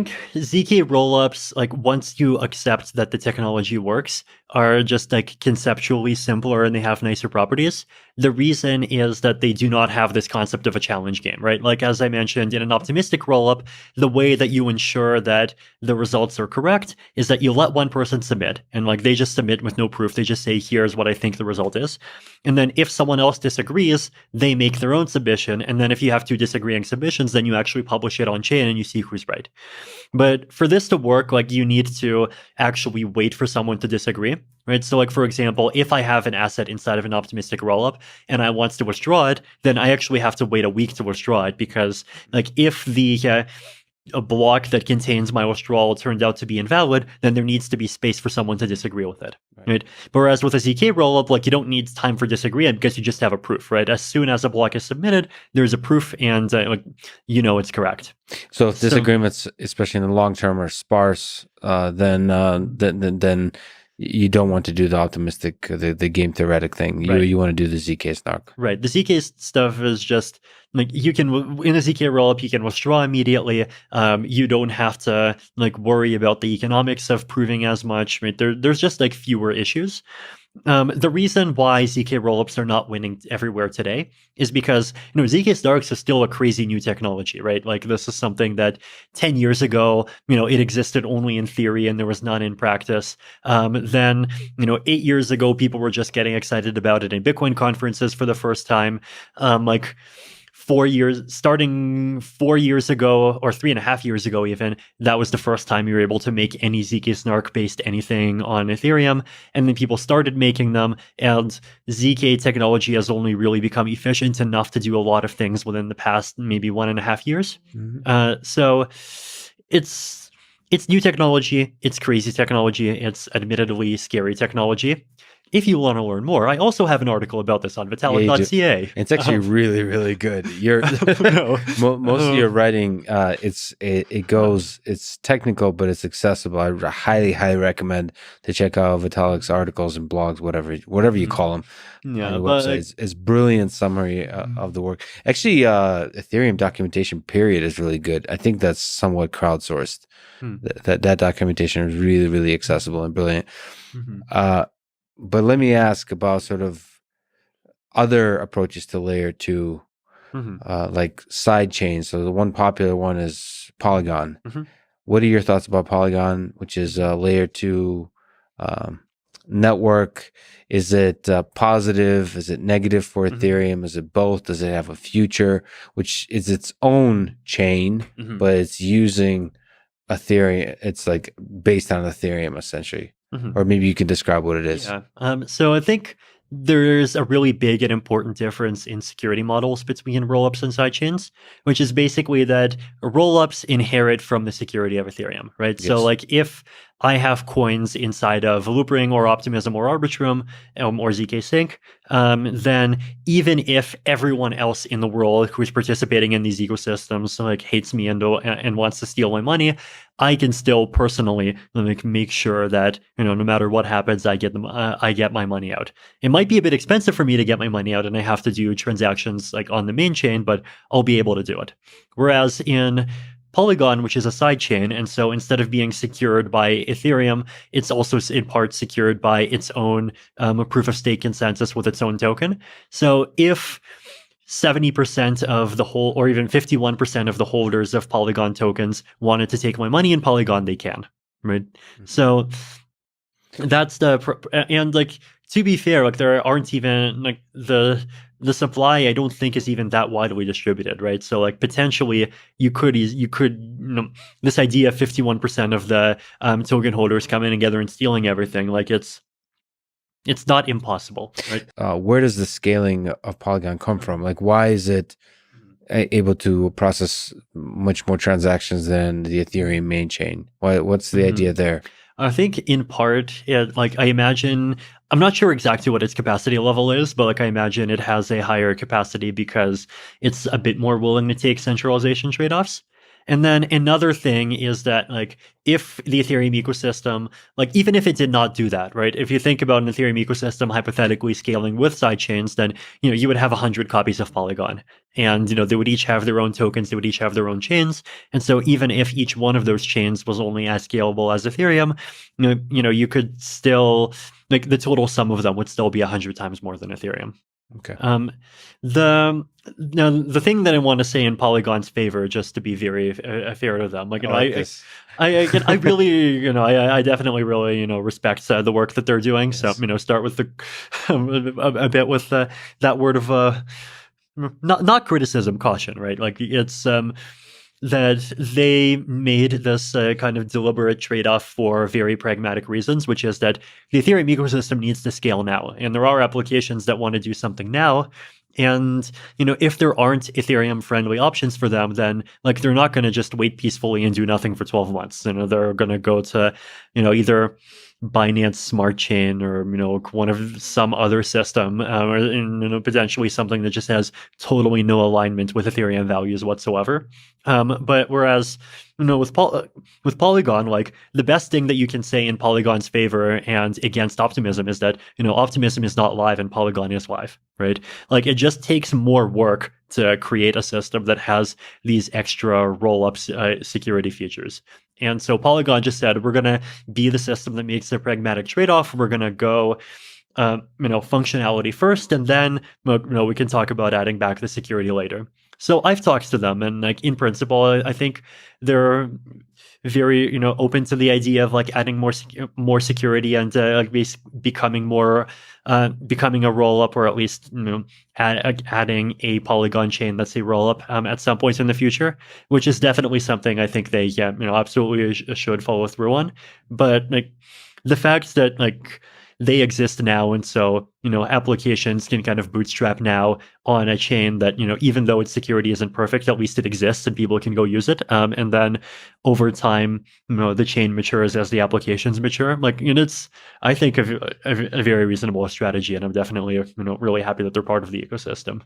think ZK rollups, like once you accept that the technology works, are just like conceptually simpler and they have nicer properties. The reason is that they do not have this concept of a challenge game, right? Like as I mentioned, in an optimistic rollup, the way that you ensure that the results are correct is that you let one person submit, and like they just submit with no proof. They just say, here's what I think the result is. And then if someone else disagrees, they make their own submission. And then if you have two disagreeing submissions, then you actually publish it on chain and you see who's right. But for this to work, like you need to actually wait for someone to disagree, right? So like, for example, if I have an asset inside of an optimistic rollup and I want to withdraw it, then I actually have to wait a week to withdraw it, because like if the a block that contains my withdrawal turned out to be invalid, then there needs to be space for someone to disagree with it, right? Whereas with a ZK rollup, like you don't need time for disagreement because you just have a proof, right? As soon as a block is submitted, there's a proof, and like you know it's correct. So if disagreements, especially in the long term, are sparse, then you don't want to do the optimistic, the game theoretic thing. You want to do the ZK snark. Right. The ZK stuff is just like you can, in a ZK rollup, you can withdraw immediately. You don't have to like worry about the economics of proving as much. Right. There's just like fewer issues. The reason why ZK rollups are not winning everywhere today is because, you know, ZK snarks is still a crazy new technology, right? Like this is something that 10 years ago, you know, it existed only in theory and there was none in practice. Then, you know, 8 years ago, people were just getting excited about it in Bitcoin conferences for the first time. Starting 4 years ago, or 3.5 years ago even, that was the first time you were able to make any ZK snark based anything on Ethereum. And then people started making them, and ZK technology has only really become efficient enough to do a lot of things within the past maybe 1.5 years. So it's new technology, it's crazy technology, it's admittedly scary technology. If you want to learn more, I also have an article about this on Vitalik.ca. It's actually really, really good. Most of your writing, it's technical, but it's accessible. I highly, highly recommend to check out Vitalik's articles and blogs, whatever you call them. Yeah, on the website. It's brilliant summary of the work. Actually, Ethereum documentation period is really good. I think that's somewhat crowdsourced. That documentation is really, really accessible and brilliant. But let me ask about sort of other approaches to layer 2, like side chains. So the one popular one is Polygon. What are your thoughts about Polygon, which is a layer 2 network? Is it positive? Is it negative for Ethereum? Is it both? Does it have a future, which is its own chain, but it's using Ethereum? It's like based on Ethereum essentially. Or maybe you can describe what it is. Yeah. So I think there's a really big and important difference in security models between rollups and sidechains, which is basically that rollups inherit from the security of Ethereum, right? Yes. So like if I have coins inside of Loopring or Optimism or Arbitrum or ZK Sync, then even if everyone else in the world who is participating in these ecosystems like hates me and wants to steal my money, I can still personally like make sure that, you know, no matter what happens, I get my money out. It might be a bit expensive for me to get my money out, and I have to do transactions like on the main chain, but I'll be able to do it. Whereas in Polygon, which is a side chain, and so instead of being secured by Ethereum, it's also in part secured by its own proof of stake consensus with its own token. So if 70% of the whole, or even 51% of the holders of Polygon tokens wanted to take my money in Polygon, they can, right? So that's and like, to be fair, like there aren't even like the supply, I don't think is even that widely distributed, right? So like potentially you could, this idea of 51% of the token holders coming together and stealing everything, like it's not impossible, right? Where does the scaling of Polygon come from? Like, why is it able to process much more transactions than the Ethereum main chain? What's the idea there? I think in part, I imagine, I'm not sure exactly what its capacity level is, but like I imagine it has a higher capacity because it's a bit more willing to take centralization trade-offs. And then another thing is that like if the Ethereum ecosystem, like even if it did not do that, right? If you think about an Ethereum ecosystem hypothetically scaling with sidechains, then you would have 100 copies of Polygon, and they would each have their own tokens, they would each have their own chains, and so even if each one of those chains was only as scalable as Ethereum, you could still like the total sum of them would still be 100 times more than Ethereum. Okay. The thing that I want to say in Polygon's favor, just to be very fair to them, like I really I definitely really respect the work that they're doing. Yes. So start with the a bit with that word of not criticism, caution, right? Like it's that they made this kind of deliberate trade-off for very pragmatic reasons, which is that the Ethereum ecosystem needs to scale now, and there are applications that want to do something now. And if there aren't Ethereum-friendly options for them, then like they're not going to just wait peacefully and do nothing for 12 months. They're going to go to either Binance Smart Chain or one of some other system, or potentially something that just has totally no alignment with Ethereum values whatsoever. But whereas with Polygon, like the best thing that you can say in Polygon's favor and against optimism is that optimism is not live and Polygon is live, right? Like it just takes more work to create a system that has these extra roll-up security features. And so Polygon just said, we're going to be the system that makes a pragmatic trade-off. We're going to go functionality first, and then we can talk about adding back the security later. So I've talked to them, and like in principle, I think they're very open to the idea of like adding more security and like becoming a roll-up, or at least adding a Polygon chain that's a roll-up at some point in the future, which is definitely something I think they absolutely should follow through on. But like the fact that like they exist now, and so applications can kind of bootstrap now on a chain that even though its security isn't perfect, at least it exists and people can go use it. And then over time, the chain matures as the applications mature. Like it's I think a very reasonable strategy, and I'm definitely really happy that they're part of the ecosystem.